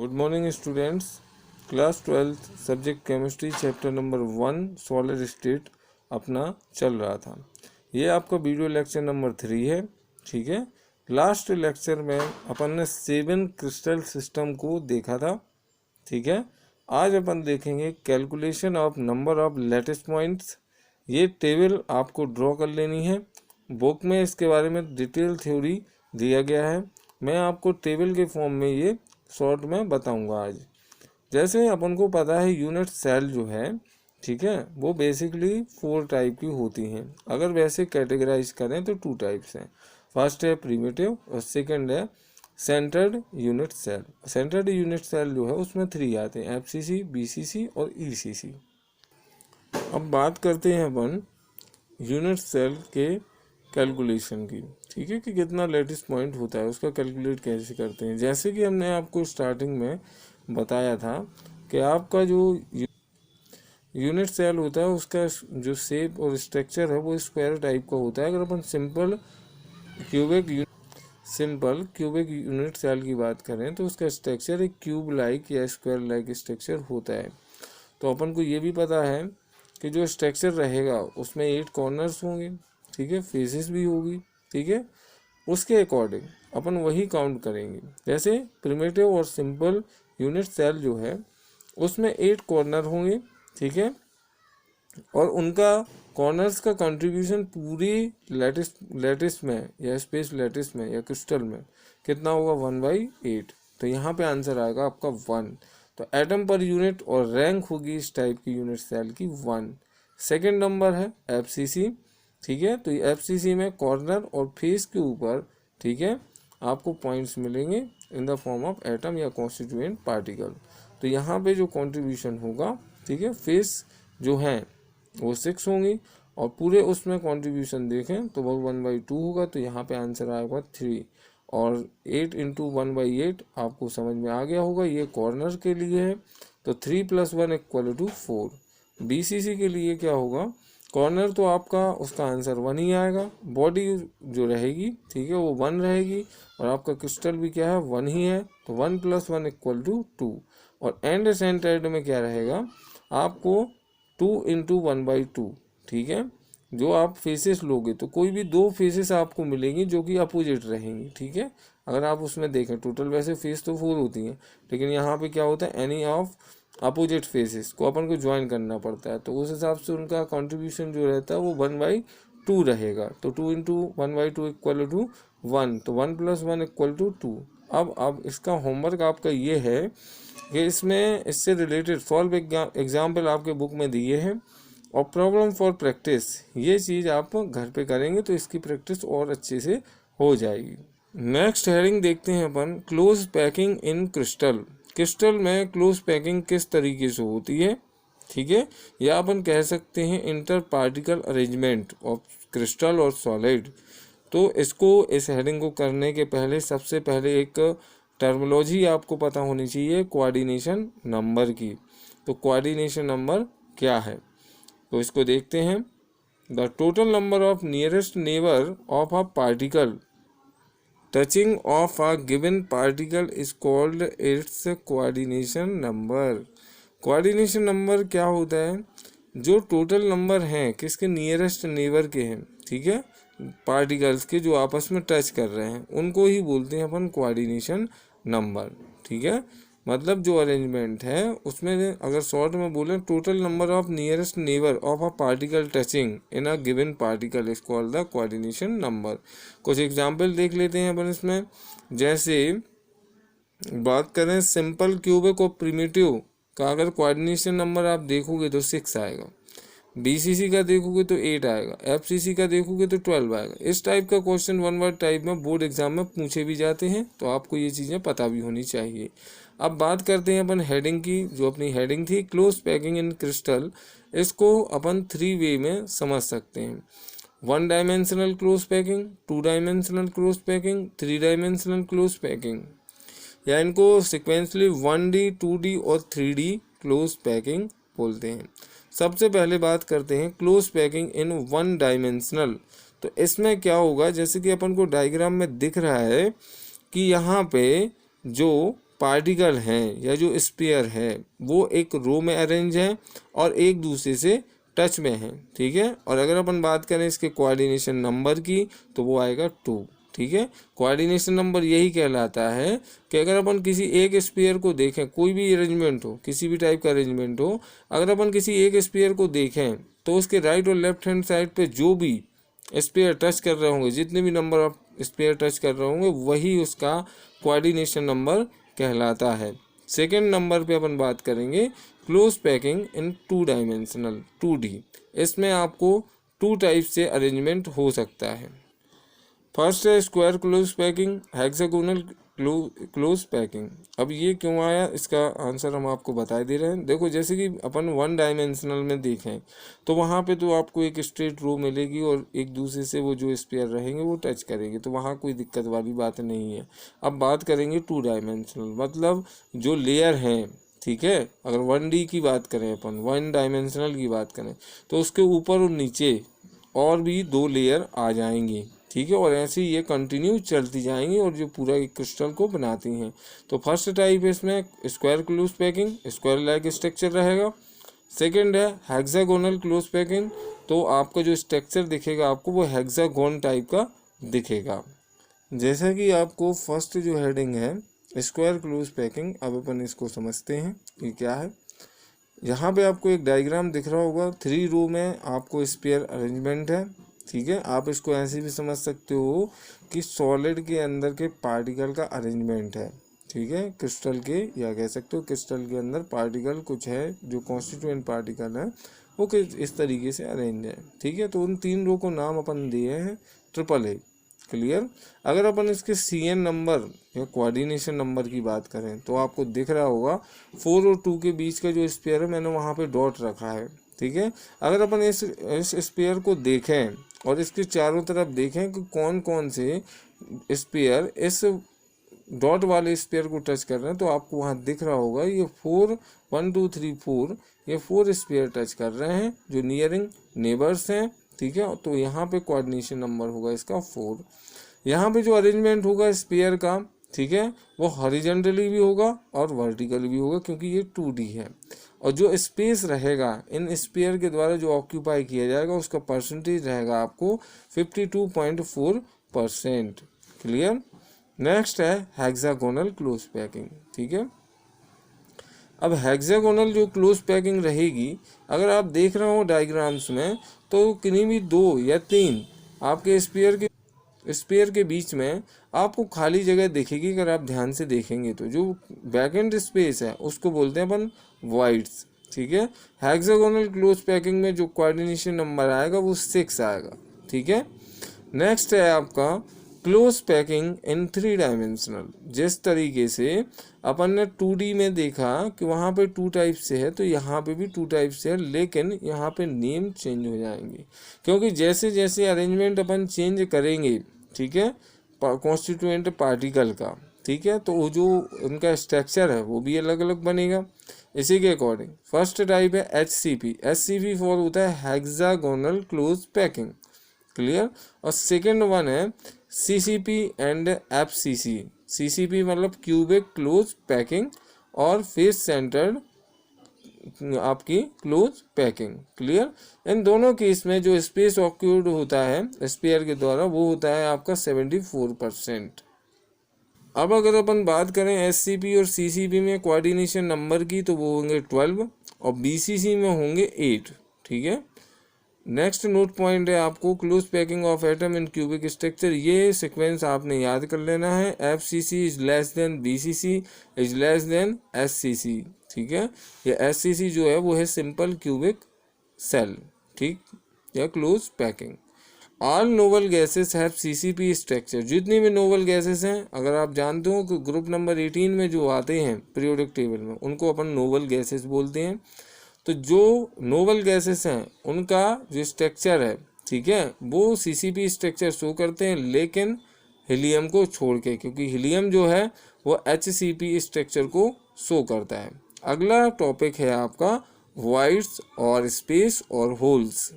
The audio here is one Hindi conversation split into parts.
Good morning students. Class 12 subject chemistry chapter number 1 solid state अपना चल रहा था। ये आपका वीडियो लेक्चर नंबर 3 है। ठीक है, लास्ट लेक्चर में अपन ने 7 क्रिस्टल सिस्टम को देखा था। ठीक है, आज अपन देखेंगे calculation of number of lattice points. ये टेबल आपको ड्रॉ कर लेनी है। बुक में इसके बारे में डिटेल थ्योरी दिया गया है। मैं आपको टेबल के फॉर्म में ये शॉर्ट में बताऊंगा आज। जैसे अपन को पता है यूनिट सेल जो है, ठीक है, वो बेसिकली 4 टाइप की होती हैं। अगर वैसे कैटेगराइज करें तो 2 टाइप्स हैं। फर्स्ट है प्रिमिटिव और सेकंड है centered unit cell. Centered unit cell जो है उसमें 3 आते हैं, एफसीसी, बीसीसी और ईसीसी। अब बात करते हैं अपन यूनिट सेल के कैलकुलेशन की। ठीक है, कि कितना लैटिस पॉइंट होता है उसका कैलकुलेट कैसे करते हैं। जैसे कि हमने आपको स्टार्टिंग में बताया था कि आपका जो यूनिट सेल होता है उसका जो शेप और स्ट्रक्चर है वो स्क्वायर टाइप का होता है। अगर अपन सिंपल क्यूबिक यूनिट सेल की बात करें तो उसका स्ट्रक्चर एक क्यूब लाइक या स्क्वायर लाइक स्ट्रक्चर होता है। तो अपन को ये भी पता है कि जो स्ट्रक्चर रहेगा उसमें 8 कॉर्नर्स होंगे, ठीक है, फेसेस भी होगी। ठीक है, उसके अकॉर्डिंग अपन वही काउंट करेंगे। जैसे प्रिमिटिव और सिंपल यूनिट सेल जो है उसमें 8 कॉर्नर होंगे, ठीक है, और उनका कॉर्नर्स का कंट्रीब्यूशन पूरी लैटिस में या स्पेस लैटिस में या क्रिस्टल में कितना होगा 1/8। तो यहाँ पे आंसर आएगा आपका 1। तो एटम पर यूनिट और रैंक होगी इस टाइप की यूनिट सेल की 1। सेकेंड नंबर है एफसीसी। ठीक है, तो एफसीसी में कॉर्नर और फेस के ऊपर, ठीक है, आपको पॉइंट्स मिलेंगे in the form of atom या कॉन्स्टिट्यूएंट पार्टिकल। तो यहाँ पे जो कंट्रीब्यूशन होगा, ठीक है, फेस जो है वो 6 होंगी और पूरे उसमें कंट्रीब्यूशन देखें तो वो 1/2 होगा। तो यहाँ पे आंसर आएगा 3 और 8 इंटू 1/8 आपको समझ में आ गया होगा। ये कॉर्नर के लिए है तो 3 + 1 = 4। बीसीसी के लिए क्या होगा, कॉर्नर तो आपका उसका आंसर 1 ही आएगा, बॉडी जो रहेगी, ठीक है, वो 1 रहेगी और आपका क्रिस्टल भी क्या है 1 ही है। तो 1 + 1 = 2 और एंड सेंटर्ड में क्या रहेगा आपको 2 इंटू 1/2। ठीक है, जो आप फेसेस लोगे तो कोई भी 2 फेसेस आपको मिलेंगी जो कि अपोजिट रहेंगी। ठीक है, अगर आप उसमें देखें टोटल वैसे फेस तो 4 होती हैं, लेकिन यहाँ पे क्या होता है एनी ऑफ अपोजिट फेसेस को अपन को ज्वाइन करना पड़ता है। तो उस हिसाब से उनका कंट्रीब्यूशन जो रहता है वो 1/2 रहेगा। तो 2 इंटू 1/2 = 1। तो 1 + 1 = 2। अब इसका होमवर्क आपका ये है कि इसमें इससे रिलेटेड सॉल्व एग्जाम्पल आपके बुक में दिए हैं और प्रॉब्लम फॉर प्रैक्टिस ये चीज़ आप घर पे करेंगे तो इसकी प्रैक्टिस और अच्छे से हो जाएगी। नेक्स्ट हेडिंग देखते हैं अपन close packing in crystal. Crystal में क्लोज पैकिंग किस तरीके से होती है, ठीक है, या अपन कह सकते हैं inter particle arrangement of crystal और सॉलिड। तो इसको इस हेडिंग को करने के पहले सबसे पहले एक टर्मिनोलॉजी आपको पता होनी चाहिए कोऑर्डिनेशन नंबर की। तो कोऑर्डिनेशन नंबर क्या है तो इसको देखते हैं। The total number of nearest neighbour of a particle touching of a given particle is called its coordination number. Coordination number क्या होता है, जो टोटल नंबर हैं किसके नियरेस्ट नेबर के हैं, ठीक है, पार्टिकल्स के जो आपस में टच कर रहे हैं उनको ही बोलते हैं अपन कोऑर्डिनेशन नंबर। ठीक है, मतलब जो अरेंजमेंट है उसमें अगर शॉर्ट में बोलें total number of nearest neighbour of a particle touching in a given particle is called the coordination number. कुछ एग्जांपल देख लेते हैं अपन इसमें। जैसे बात करें सिंपल क्यूबिक और प्रिमिटिव का अगर कोऑर्डिनेशन नंबर आप देखोगे तो 6 आएगा, बीसीसी का देखोगे तो 8 आएगा, एफसीसी का देखोगे तो 12 आएगा। इस टाइप का क्वेश्चन 1 वर्ड टाइप में बोर्ड एग्जाम में पूछे भी जाते हैं, तो आपको ये चीज़ें पता भी होनी चाहिए। अब बात करते हैं अपन हेडिंग की। जो अपनी हेडिंग थी क्लोज पैकिंग इन क्रिस्टल, इसको अपन 3 वे में समझ सकते हैं। 1 dimensional close packing, 2 dimensional close packing, 3 dimensional close packing, या इनको सिक्वेंसली 1D, 2D और 3D क्लोज पैकिंग बोलते हैं। सबसे पहले बात करते हैं क्लोज पैकिंग इन 1 डायमेंशनल। तो इसमें क्या होगा, जैसे कि अपन को डायग्राम में दिख रहा है कि यहाँ पे जो पार्टिकल हैं या जो स्फीयर है वो एक रो में अरेंज है और एक दूसरे से टच में है, ठीक है। और अगर अपन बात करें इसके कोऑर्डिनेशन नंबर की तो वो आएगा 2, ठीक है। कोऑर्डिनेशन नंबर यही कहलाता है कि अगर अपन किसी एक स्फीयर को देखें, कोई भी अरेंजमेंट हो, किसी भी टाइप का अरेंजमेंट हो, अगर अपन किसी एक स्फीयर को देखें तो उसके राइट और लेफ्ट हैंड साइड पे जो भी स्फीयर टच कर रहे होंगे, जितने भी नंबर ऑफ स्फीयर टच कर रहे होंगे, वही उसका कोऑर्डिनेशन नंबर कहलाता है। सेकेंड नंबर पे अपन बात करेंगे क्लोज पैकिंग इन 2 डायमेंशनल 2D। इसमें आपको 2 टाइप से अरेंजमेंट हो सकता है। फर्स्ट है square close packing, hexagonal close packing. अब ये क्यों आया, इसका आंसर हम आपको बता दे रहे हैं। देखो, जैसे कि अपन 1 डायमेंशनल में देखें तो वहाँ पे तो आपको एक स्ट्रेट रो मिलेगी और एक दूसरे से वो जो स्फीयर रहेंगे वो टच करेंगे, तो वहाँ कोई दिक्कत वाली बात नहीं है। अब बात करेंगे 2 डायमेंशनल, मतलब जो लेयर हैं, ठीक है। अगर 1D की बात करें, अपन 1 डायमेंशनल की बात करें तो उसके ऊपर और नीचे और भी 2 लेयर आ जाएंगी, ठीक है। और ऐसे ही ये कंटिन्यू चलती जाएंगी और जो पूरा एक क्रिस्टल को बनाती हैं। तो फर्स्ट टाइप है इसमें square close packing, square like structure रहेगा। सेकंड है हेक्सागोनल क्लोज पैकिंग, तो आपका जो स्ट्रक्चर दिखेगा आपको वो हेक्सागोन टाइप का दिखेगा। जैसा कि आपको फर्स्ट जो हेडिंग है स्क्वायर क्लोज पैकिंग, अब अपन इसको समझते हैं ये क्या है। यहाँ पे आपको एक डायग्राम दिख रहा होगा, 3 रो में आपको स्फीयर अरेंजमेंट है, ठीक है। आप इसको ऐसे भी समझ सकते हो कि सॉलिड के अंदर के पार्टिकल का अरेंजमेंट है, ठीक है। क्रिस्टल के, या कह सकते हो क्रिस्टल के अंदर पार्टिकल कुछ है जो कॉन्स्टिट्यूएंट पार्टिकल है वो इस तरीके से अरेंज है, ठीक है। तो उन 3 रो को नाम अपन दिए हैं AAA, क्लियर। अगर अपन इसके CN नंबर या कोऑर्डिनेशन नंबर की बात करें तो आपको दिख रहा होगा 4 और 2 के बीच का जो स्फीयर है, मैंने वहाँ पे डॉट रखा है, ठीक है। अगर अपन इस स्फीयर को देखें और इसके चारों तरफ देखें कि कौन कौन से स्फीयर इस डॉट वाले स्फीयर को टच कर रहे हैं, तो आपको वहाँ दिख रहा होगा ये 4 1 2 3 4 ये 4 स्फीयर टच कर रहे हैं जो नियरिंग नेबर्स हैं, ठीक है। तो यहाँ पे कोऑर्डिनेशन नंबर होगा इसका 4। यहाँ पे जो अरेंजमेंट होगा स्फीयर का, ठीक है, वो हॉरिजॉन्टली भी होगा और वर्टिकल भी होगा क्योंकि ये 2D है। और जो स्पेस रहेगा इन स्फीयर के द्वारा जो ऑक्यूपाई किया जाएगा उसका परसेंटेज रहेगा आपको 52.4%, क्लियर। नेक्स्ट है हेक्सागोनल क्लोज पैकिंग, ठीक है। अब हेक्सागोनल जो क्लोज पैकिंग रहेगी, अगर आप देख रहे हो डायग्राम्स में तो किन्हीं भी 2 या 3 आपके स्फीयर के बीच में आपको खाली जगह दिखेगी। अगर आप ध्यान से देखेंगे तो जो वैकेंट स्पेस है उसको बोलते हैं अपन वाइड्स, ठीक है। हेक्सागोनल क्लोज पैकिंग में जो कोऑर्डिनेशन नंबर आएगा वो 6 आएगा, ठीक है। नेक्स्ट है आपका क्लोज पैकिंग इन 3 डायमेंशनल। जिस तरीके से अपन ने 2D में देखा कि वहाँ पे 2 टाइप से है, तो यहाँ पे भी 2 टाइप से है, लेकिन यहाँ पे नेम चेंज हो जाएंगे क्योंकि जैसे जैसे अरेंजमेंट अपन चेंज करेंगे, ठीक है, कॉन्स्टिट्यूएंट पार्टिकल का, ठीक है, तो वो जो उनका स्ट्रक्चर है वो भी अलग अलग बनेगा। इसी के अकॉर्डिंग फर्स्ट टाइप है HCP फॉर होता है हेक्सागोनल क्लोज पैकिंग, क्लियर। और सेकेंड वन है CCP एंड FCC। CCP मतलब क्यूबिक क्लोज पैकिंग और फेस सेंटर्ड आपकी क्लोज पैकिंग, क्लियर। इन दोनों केस में जो स्पेस ऑक्यूपाइड होता है स्फीयर के द्वारा वो होता है आपका 74%। अब अगर अपन बात करें SCP और CCP में कोऑर्डिनेशन नंबर की तो वो होंगे 12 और BCC में होंगे 8, ठीक है। नेक्स्ट नोट पॉइंट है आपको close packing of atom in cubic structure. ये सीक्वेंस आपने याद कर लेना है। FCC is less than BCC is less than SCC, ठीक है। ये SCC जो है वो है सिंपल क्यूबिक सेल, ठीक, या close packing. All novel gases have CCP structure. जितनी भी नोवल गैसेस हैं, अगर आप जानते हो कि ग्रुप नंबर 18 में जो आते हैं पीरियोडिक टेबल में, उनको अपन नोवल गैसेस बोलते हैं। तो जो नोवल गैसेस हैं उनका जो स्ट्रक्चर है, ठीक है, वो CCP स्ट्रक्चर शो करते हैं, लेकिन हीलियम को छोड़ के, क्योंकि हीलियम जो है वो HCP स्ट्रक्चर को शो करता है। अगला टॉपिक है आपका वॉइड्स और स्पेस और होल्स।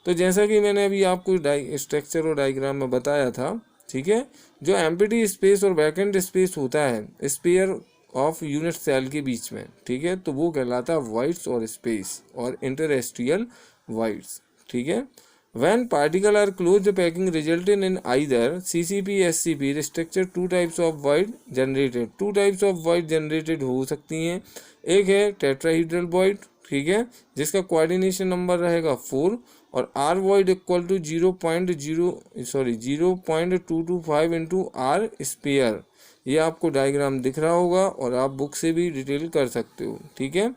तो जैसा कि मैंने अभी आपको स्ट्रक्चर और डायग्राम में बताया था, ठीक है, जो एम्प्टी स्पेस और वैकेंट स्पेस होता है स्फीयर ऑफ यूनिट सेल के बीच में, ठीक है, तो वो कहलाता है वॉइड्स और स्पेस और इंटरस्टिशियल वॉइड्स, ठीक है। When particles are close, the packing resulted in either CCP, SCP restructure. Two types of void generated. Two types of void generated हो सकती हैं। एक है टेट्राहीड्रल void, ठीक है, जिसका कोऑर्डिनेशन नंबर रहेगा 4 और R void equal to 0.225 into R स्पेयर। ये आपको डायग्राम दिख रहा होगा और आप बुक से भी डिटेल कर सकते हो, ठीक है।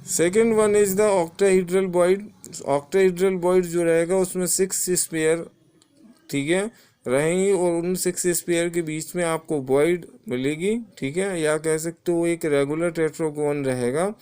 Second one is the octahedral void. Octahedral void जो रहेगा उसमें 6 स्पेयर, ठीक है, रहेंगी और उन 6 स्पेयर के बीच में आपको वॉइड मिलेगी, ठीक है, या कह सकते हो एक रेगुलर टेट्रागोन रहेगा,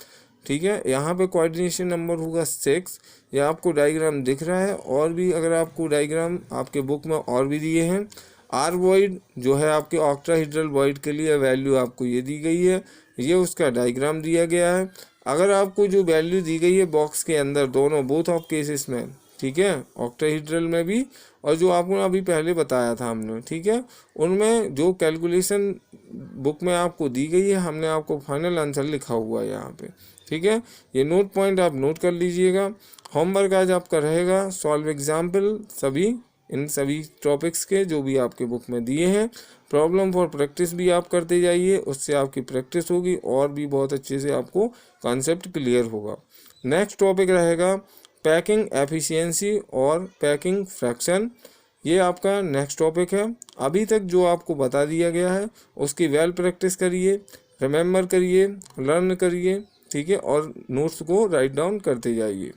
ठीक है। यहाँ पे कोऑर्डिनेशन नंबर होगा 6। ये आपको डायग्राम दिख रहा है और भी अगर आपको डायग्राम आपके बुक में और भी दिए हैं। आर वॉइड जो है आपके ऑक्टाहीड्रल वॉइड के लिए वैल्यू आपको ये दी गई है, ये उसका डायग्राम दिया गया है। अगर आपको जो वैल्यू दी गई है बॉक्स के अंदर दोनों बोथ ऑफ केसेस में, ठीक है, ऑक्टाहीड्रल में भी और जो आपको अभी पहले बताया था हमने, ठीक है, उनमें जो कैलकुलेशन बुक में आपको दी गई है हमने आपको फाइनल आंसर लिखा हुआ है यहाँ पे, ठीक है। ये नोट पॉइंट आप नोट कर लीजिएगा। होमवर्क आज आपका रहेगा सॉल्व एग्जाम्पल सभी इन सभी टॉपिक्स के जो भी आपके बुक में दिए हैं। प्रॉब्लम फॉर प्रैक्टिस भी आप करते जाइए, उससे आपकी प्रैक्टिस होगी और भी बहुत अच्छे से आपको कॉन्सेप्ट क्लियर होगा। नेक्स्ट टॉपिक रहेगा पैकिंग एफिशिएंसी और पैकिंग फ्रैक्शन। ये आपका नेक्स्ट टॉपिक है। अभी तक जो आपको बता दिया गया है उसकी वेल प्रैक्टिस करिए, रिमेंबर करिए, लर्न करिए, ठीक है, और नोट्स को राइट डाउन करते जाइए।